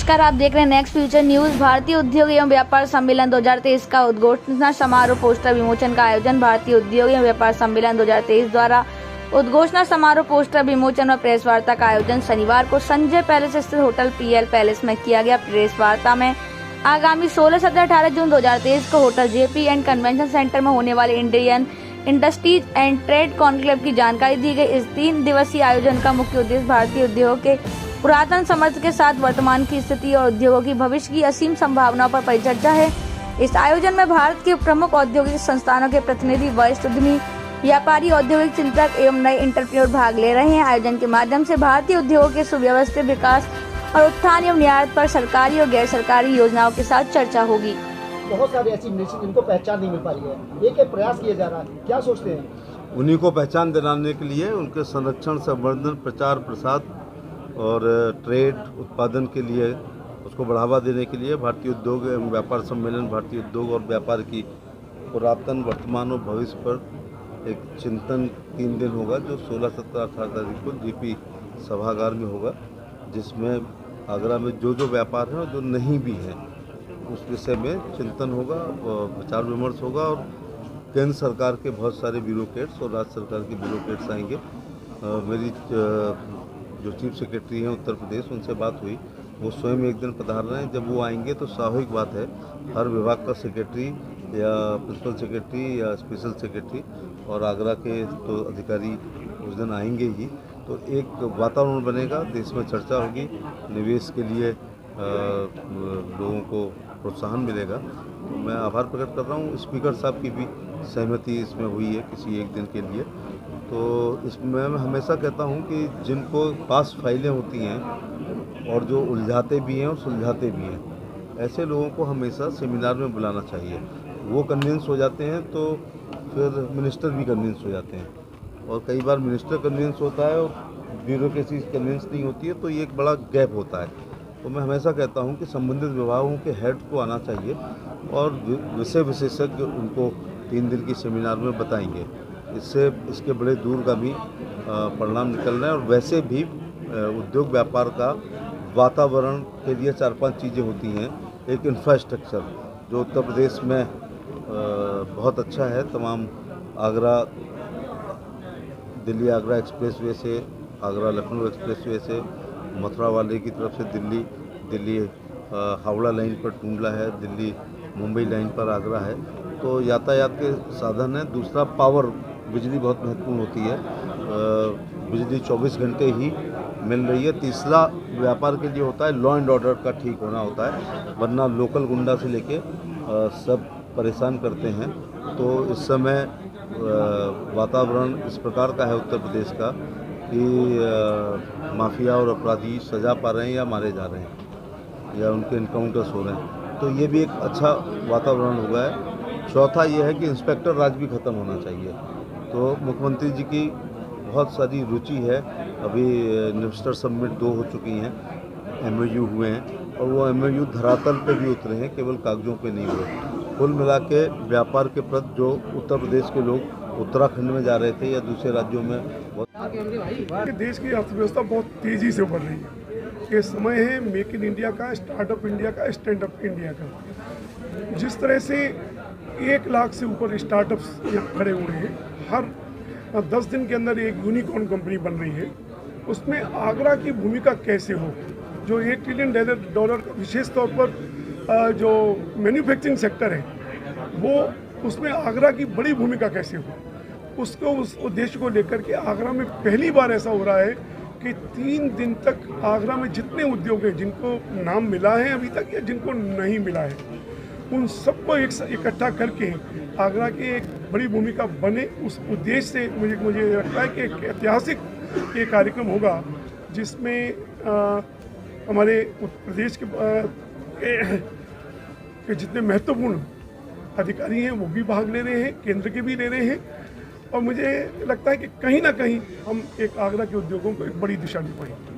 नमस्कार, आप देख रहे हैं नेक्स्ट फ्यूचर न्यूज। भारतीय उद्योग एवं व्यापार सम्मेलन 2023 का उद्घोषणा समारोह पोस्टर विमोचन का आयोजन। भारतीय उद्योग एवं व्यापार सम्मेलन 2023 द्वारा उद्घोषणा समारोह पोस्टर विमोचन और प्रेस वार्ता का आयोजन शनिवार को संजय पैलेस स्थित होटल PL पैलेस में किया गया। प्रेस वार्ता में आगामी 16, 17, 18 जून 2023 को hotel JP and convention centre में होने वाले Indian industries and trade conclave की जानकारी दी गई। इस 3 दिवसीय आयोजन का मुख्य उद्देश्य भारतीय उद्योग के पुरातन समर्थ के साथ वर्तमान की स्थिति और उद्योगों की भविष्य की असीम संभावनाओं पर परिचर्चा है। इस आयोजन में भारत के प्रमुख औद्योगिक संस्थानों के प्रतिनिधि, वरिष्ठ उद्यमी, व्यापारी, औद्योगिक चिंतक एवं नए एंटरप्रेन्योर भाग ले रहे हैं। आयोजन के माध्यम से भारतीय उद्योगों के सुव्यवस्थित विकास और उत्थान एवं निर्यात पर सरकारी और गैर सरकारी योजनाओं के साथ चर्चा होगी। बहुत सारे ऐसी इंडस्ट्री जिनको पहचान नहीं मिल पा रही है, एक प्रयास किया जा रहा है, क्या सोचते हैं? उन्हीं को पहचान दिलाने के लिए उनके संरक्षण, संवर्धन, प्रचार, प्रसार और ट्रेड उत्पादन के लिए उसको बढ़ावा देने के लिए भारतीय उद्योग एवं व्यापार सम्मेलन भारतीय उद्योग और व्यापार की पुरातन, वर्तमान और भविष्य पर एक चिंतन 3 दिन होगा, जो 16, 17, 18 तारीख को JP सभागार में होगा, जिसमें आगरा में जो व्यापार हैं और जो नहीं भी हैं उस विषय में चिंतन होगा, विचार विमर्श होगा और केंद्र सरकार के बहुत सारे ब्यूरोक्रेट्स और राज्य सरकार के ब्यूरोक्रेट्स आएंगे। मेरी जो चीफ सेक्रेटरी हैं उत्तर प्रदेश, उनसे बात हुई, वो स्वयं एक दिन पधार रहे हैं। जब वो आएंगे तो स्वाभाविक बात है, हर विभाग का सेक्रेटरी या प्रिंसिपल सेक्रेटरी या स्पेशल सेक्रेटरी और आगरा के तो अधिकारी उस दिन आएंगे ही, तो एक वातावरण बनेगा, देश में चर्चा होगी, निवेश के लिए लोगों को प्रोत्साहन मिलेगा। तो मैं आभार प्रकट कर रहा हूँ। स्पीकर साहब की भी सहमति इसमें हुई है किसी एक दिन के लिए। तो इसमें मैं हमेशा कहता हूँ कि जिनको पास फाइलें होती हैं और जो उलझाते भी हैं और सुलझाते भी हैं, ऐसे लोगों को हमेशा सेमिनार में बुलाना चाहिए। वो कन्विंस हो जाते हैं तो फिर मिनिस्टर भी कन्विंस हो जाते हैं, और कई बार मिनिस्टर कन्विंस होता है और ब्यूरोक्रेसी कन्विंस नहीं होती है, तो ये एक बड़ा गैप होता है। तो मैं हमेशा कहता हूँ कि संबंधित विभागों के हेड को आना चाहिए और विषय विशेषज्ञ उनको 3 दिन की सेमिनार में बताएंगे। इससे इसके बड़े दूरगामी परिणाम निकल रहे हैं। और वैसे भी उद्योग व्यापार का वातावरण के लिए 4-5 चीज़ें होती हैं। एक इंफ्रास्ट्रक्चर जो उत्तर प्रदेश में बहुत अच्छा है, तमाम आगरा दिल्ली आगरा एक्सप्रेसवे से, आगरा लखनऊ एक्सप्रेसवे से, मथुरा वाले की तरफ से दिल्ली हावड़ा लाइन पर टूंडला है, दिल्ली मुंबई लाइन पर आगरा है, तो यातायात के साधन है। दूसरा पावर, बिजली बहुत महत्वपूर्ण होती है, बिजली 24 घंटे ही मिल रही है। तीसरा व्यापार के लिए होता है लॉ एंड ऑर्डर का ठीक होना होता है, वरना लोकल गुंडा से लेके सब परेशान करते हैं। तो इस समय वातावरण इस प्रकार का है उत्तर प्रदेश का कि माफिया और अपराधी सजा पा रहे हैं या मारे जा रहे हैं या उनके इनकाउंटर्स हो रहे हैं, तो ये भी एक अच्छा वातावरण हो गया है। चौथा ये है कि इंस्पेक्टर राज भी ख़त्म होना चाहिए। तो मुख्यमंत्री जी की बहुत सारी रुचि है। अभी इन्वेस्टर समिट 2 हो चुकी हैं, MOU हुए हैं, और वो MOU धरातल पे भी उतरे हैं, केवल कागजों पे नहीं हुए। कुल मिला के व्यापार के प्रति जो उत्तर प्रदेश के लोग उत्तराखंड में जा रहे थे या दूसरे राज्यों में देश की अर्थव्यवस्था बहुत तेज़ी से बढ़ रही है। ये समय है मेक इन इंडिया का, स्टार्टअप इंडिया का, स्टैंड अप इंडिया का। जिस तरह से 1 लाख से ऊपर स्टार्टअप्स यहाँ खड़े हुए हैं, हर 10 दिन के अंदर एक यूनिकॉर्न कंपनी बन रही है, उसमें आगरा की भूमिका कैसे हो? जो $1 ट्रिलियन का विशेष तौर पर जो मैन्युफैक्चरिंग सेक्टर है, वो उसमें आगरा की बड़ी भूमिका कैसे हो, उसको उस उद्देश्य को लेकर के आगरा में पहली बार ऐसा हो रहा है कि 3 दिन तक आगरा में जितने उद्योग हैं जिनको नाम मिला है अभी तक या जिनको नहीं मिला है, उन सबको इकट्ठा करके आगरा की एक बड़ी भूमिका बने, उस उद्देश्य से मुझे लगता है कि एक ऐतिहासिक ये कार्यक्रम होगा, जिसमें हमारे उत्तर प्रदेश के जितने महत्वपूर्ण अधिकारी हैं वो भी भाग ले रहे हैं, केंद्र के भी ले रहे हैं, और मुझे लगता है कि कहीं ना कहीं हम एक आगरा के उद्योगों को एक बड़ी दिशा दे पाएंगे।